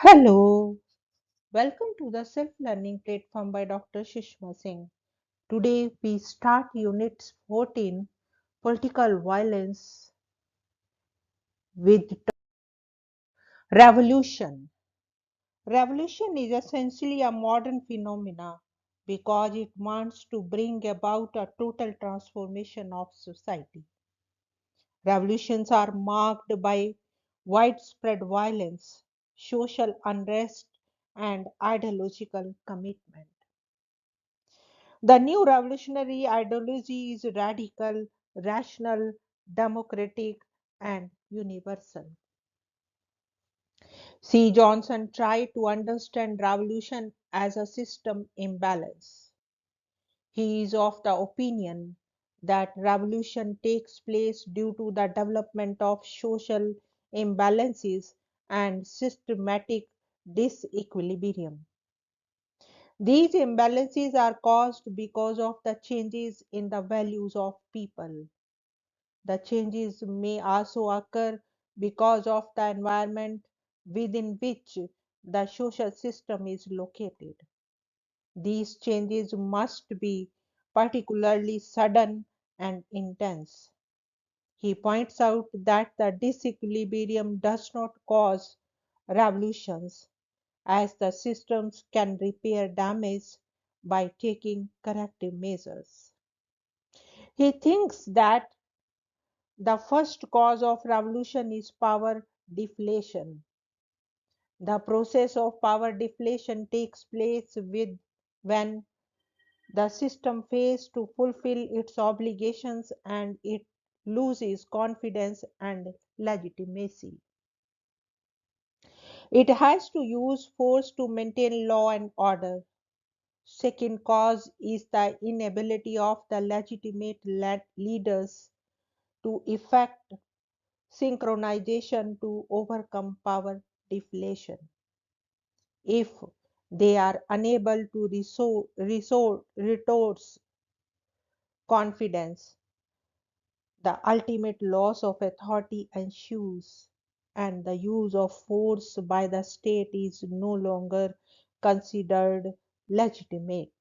Hello, welcome to the Self Learning Platform by Dr. Sushma Singh. Today we start Unit 14 Political Violence with Revolution. Revolution is essentially a modern phenomenon because it wants to bring about a total transformation of society. Revolutions are marked by widespread violence, social unrest, and ideological commitment. The new revolutionary ideology is radical, rational, democratic, and universal. C. Johnson tried to understand revolution as a system imbalance. He is of the opinion that revolution takes place due to the development of social imbalances and systematic disequilibrium. These imbalances are caused because of the changes in the values of people. The changes may also occur because of the environment within which the social system is located. These changes must be particularly sudden and intense. He points out that the disequilibrium does not cause revolutions, as the systems can repair damage by taking corrective measures. He thinks that the first cause of revolution is power deflation. The process of power deflation takes place when the system fails to fulfill its obligations and it loses confidence and legitimacy. It has to use force to maintain law and order. Second cause is the inability of the legitimate leaders to effect synchronization to overcome power deflation. If they are unable to restore confidence, the ultimate loss of authority ensues, and the use of force by the state is no longer considered legitimate.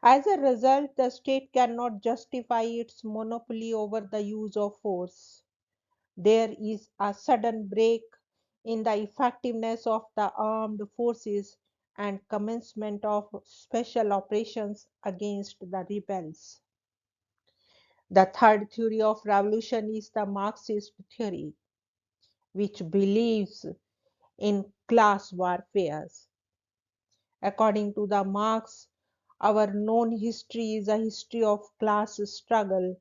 As a result, the state cannot justify its monopoly over the use of force. There is a sudden break in the effectiveness of the armed forces and commencement of special operations against the rebels. The third theory of revolution is the Marxist theory, which believes in class warfare. According to the Marx, our known history is a history of class struggle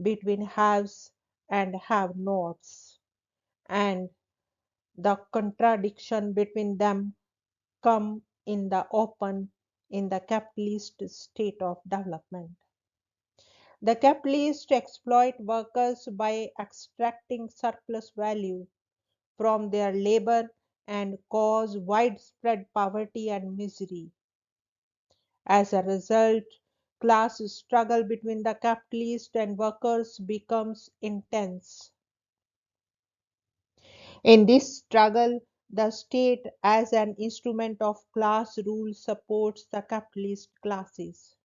between haves and have-nots, and the contradiction between them come in the open in the capitalist state of development. The capitalists exploit workers by extracting surplus value from their labor and cause widespread poverty and misery. As a result, class struggle between the capitalists and workers becomes intense. In this struggle, the state, as an instrument of class rule, supports the capitalist classes.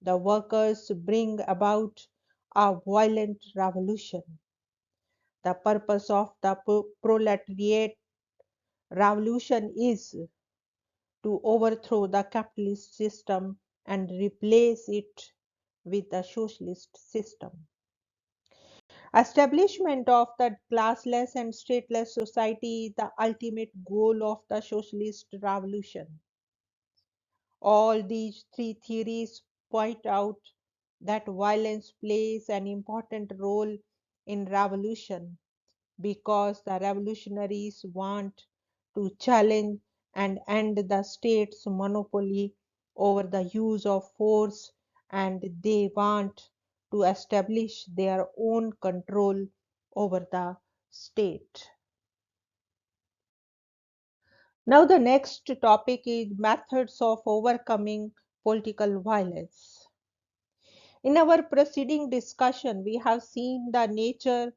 The workers bring about a violent revolution. The purpose of the proletariat revolution is to overthrow the capitalist system and replace it with a socialist system. Establishment of the classless and stateless society is the ultimate goal of the socialist revolution. All these three theories point out that violence plays an important role in revolution because the revolutionaries want to challenge and end the state's monopoly over the use of force, and they want to establish their own control over the state. Now, the next topic is methods of overcoming political violence. In our preceding discussion, we have seen the nature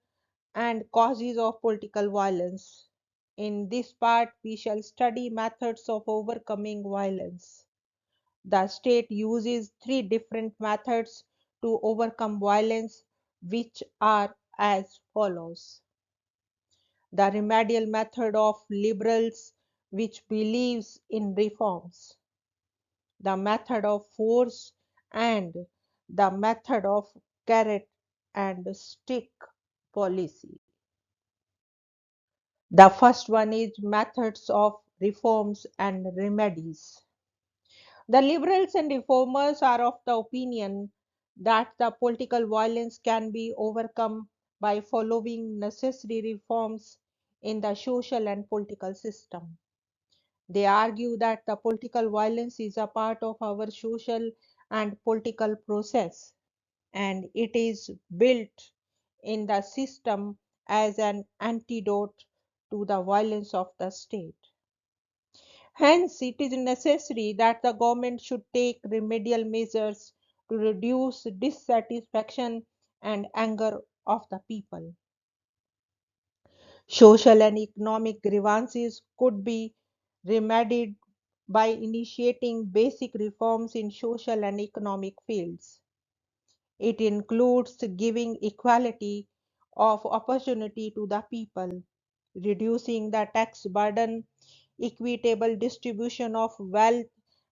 and causes of political violence. In this part, we shall study methods of overcoming violence. The state uses three different methods to overcome violence, which are as follows: the remedial method of liberals, which believes in reforms; the method of force; and the method of carrot and stick policy. The first one is methods of reforms and remedies. The liberals and reformers are of the opinion that the political violence can be overcome by following necessary reforms in the social and political system. They argue that the political violence is a part of our social and political process, and it is built in the system as an antidote to the violence of the state. Hence, it is necessary that the government should take remedial measures to reduce dissatisfaction and anger of the people. Social and economic grievances could be remedied by initiating basic reforms in social and economic fields. It includes giving equality of opportunity to the people, reducing the tax burden, equitable distribution of wealth,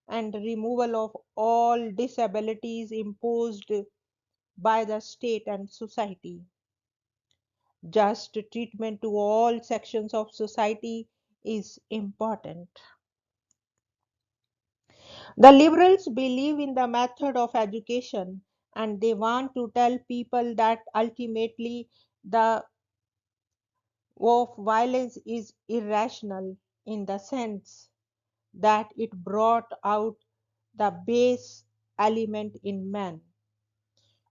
and removal of all disabilities imposed by the state and society. Just treatment to all sections of society is important. The liberals believe in the method of education, and they want to tell people that ultimately the of violence is irrational in the sense that it brought out the base element in man.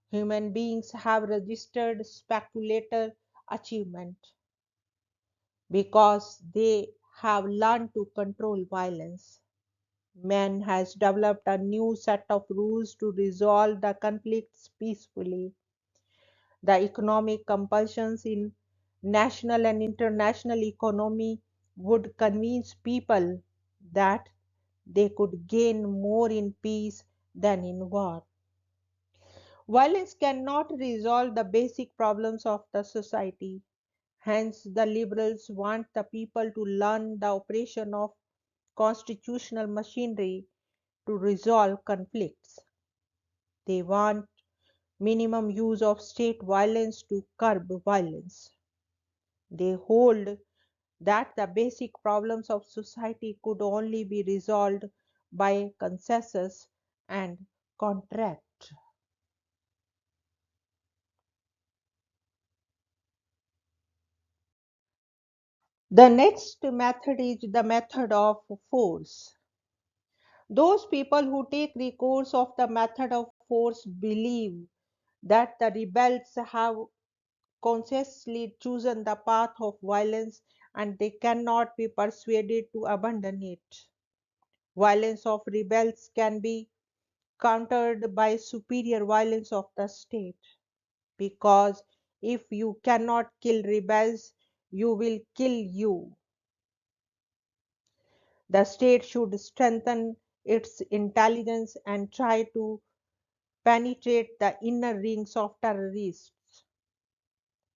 Human beings have registered speculator achievement because they have learned to control violence. Man has developed a new set of rules to resolve the conflicts peacefully. The economic compulsions in national and international economy would convince people that they could gain more in peace than in war. Violence cannot resolve the basic problems of the society. Hence, the liberals want the people to learn the operation of constitutional machinery to resolve conflicts. They want minimum use of state violence to curb violence. They hold that the basic problems of society could only be resolved by consensus and contract. The next method is the method of force. Those people who take recourse of the method of force believe that the rebels have consciously chosen the path of violence and they cannot be persuaded to abandon it. Violence of rebels can be countered by superior violence of the state, because if you cannot kill rebels, you will kill you. The state should strengthen its intelligence and try to penetrate the inner rings of terrorists.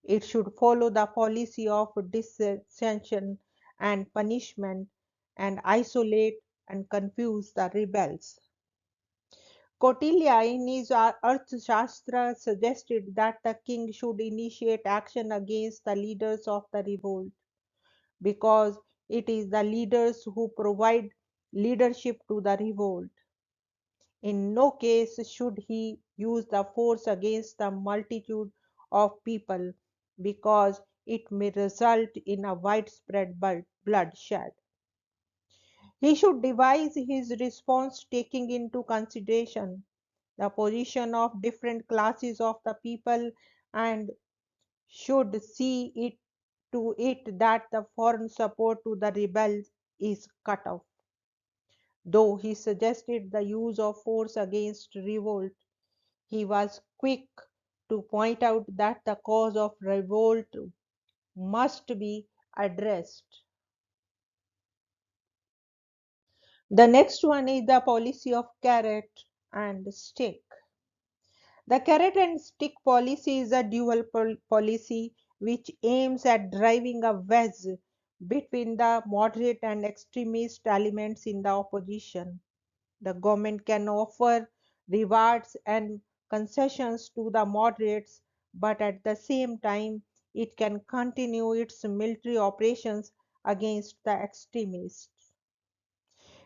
It should follow the policy of dissension and punishment and isolate and confuse the rebels. Kautilya, in his Arthashastra, suggested that the king should initiate action against the leaders of the revolt, because it is the leaders who provide leadership to the revolt. In no case should he use the force against the multitude of people, because it may result in a widespread bloodshed. He should devise his response taking into consideration the position of different classes of the people, and should see it to it that the foreign support to the rebels is cut off. Though he suggested the use of force against revolt, he was quick to point out that the cause of revolt must be addressed. The next one is the policy of carrot and stick. The carrot and stick policy is a dual policy which aims at driving a wedge between the moderate and extremist elements in the opposition. The government can offer rewards and concessions to the moderates, but at the same time, it can continue its military operations against the extremists.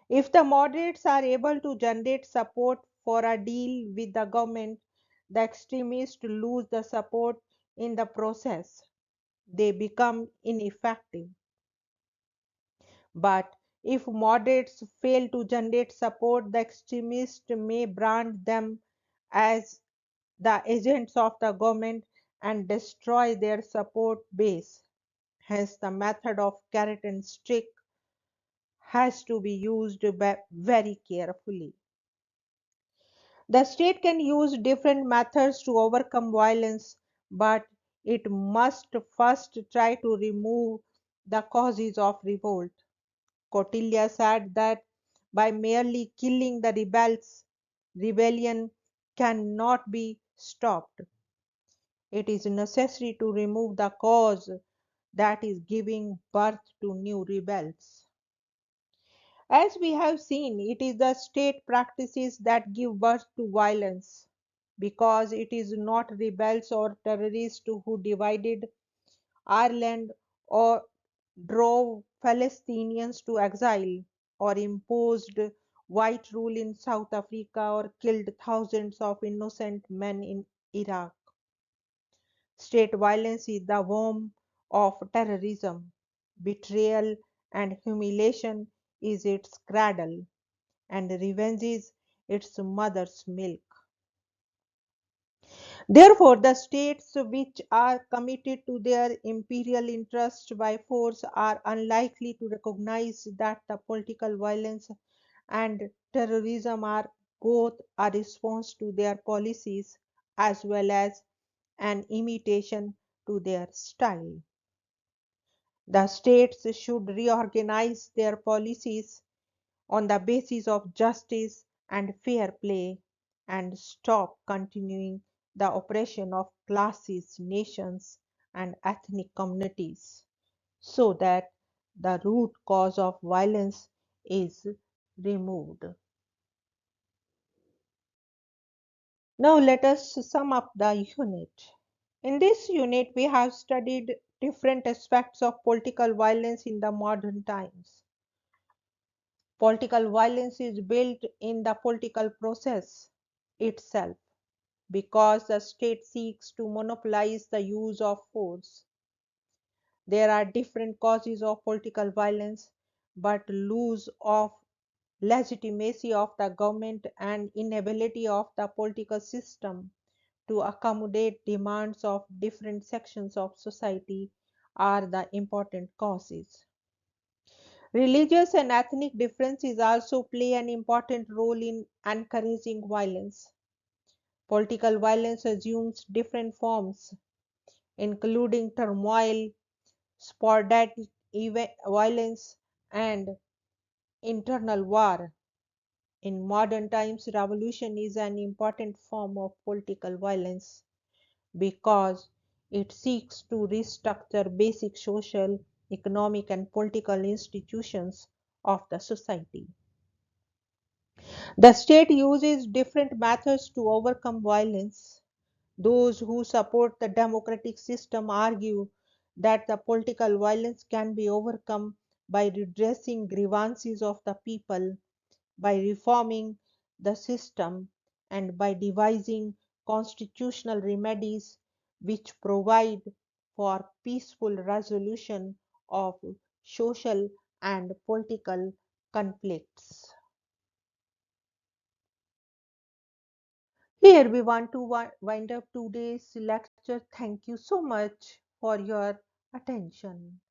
If the moderates are able to generate support for a deal with the government, the extremists lose the support in the process. They become ineffective. But if moderates fail to generate support, the extremists may brand them as the agents of the government and destroy their support base. Hence, the method of carrot and stick has to be used very carefully. The state can use different methods to overcome violence, but it must first try to remove the causes of revolt. Kautilya said that by merely killing the rebels, rebellion cannot be stopped. It is necessary to remove the cause that is giving birth to new rebels. As we have seen, it is the state practices that give birth to violence because it is not rebels or terrorists who divided Ireland or drove Palestinians to exile or imposed white rule in South Africa or killed thousands of innocent men in Iraq. State violence is the womb of terrorism. Betrayal and humiliation is its cradle, and revenge is its mother's milk. Therefore, the states which are committed to their imperial interests by force are unlikely to recognize that the political violence and terrorism are both a response to their policies as well as an imitation to their style. The states should reorganize their policies on the basis of justice and fair play and stop continuing the oppression of classes, nations, and ethnic communities so that the root cause of violence is removed. Now let us sum up the unit. In this unit, we have studied different aspects of political violence in the modern times. Political violence is built in the political process itself because the state seeks to monopolize the use of force. There are different causes of political violence, but loss of legitimacy of the government and inability of the political system to accommodate demands of different sections of society are the important causes. Religious and ethnic differences also play an important role in encouraging violence. Political violence assumes different forms, including turmoil, sporadic violence, and internal war. In modern times, revolution is an important form of political violence because it seeks to restructure basic social, economic, and political institutions of the society. The state uses different methods to overcome violence. Those who support the democratic system argue that the political violence can be overcome by redressing grievances of the people, by reforming the system, and by devising constitutional remedies which provide for peaceful resolution of social and political conflicts. Here we want to wind up today's lecture. Thank you so much for your attention.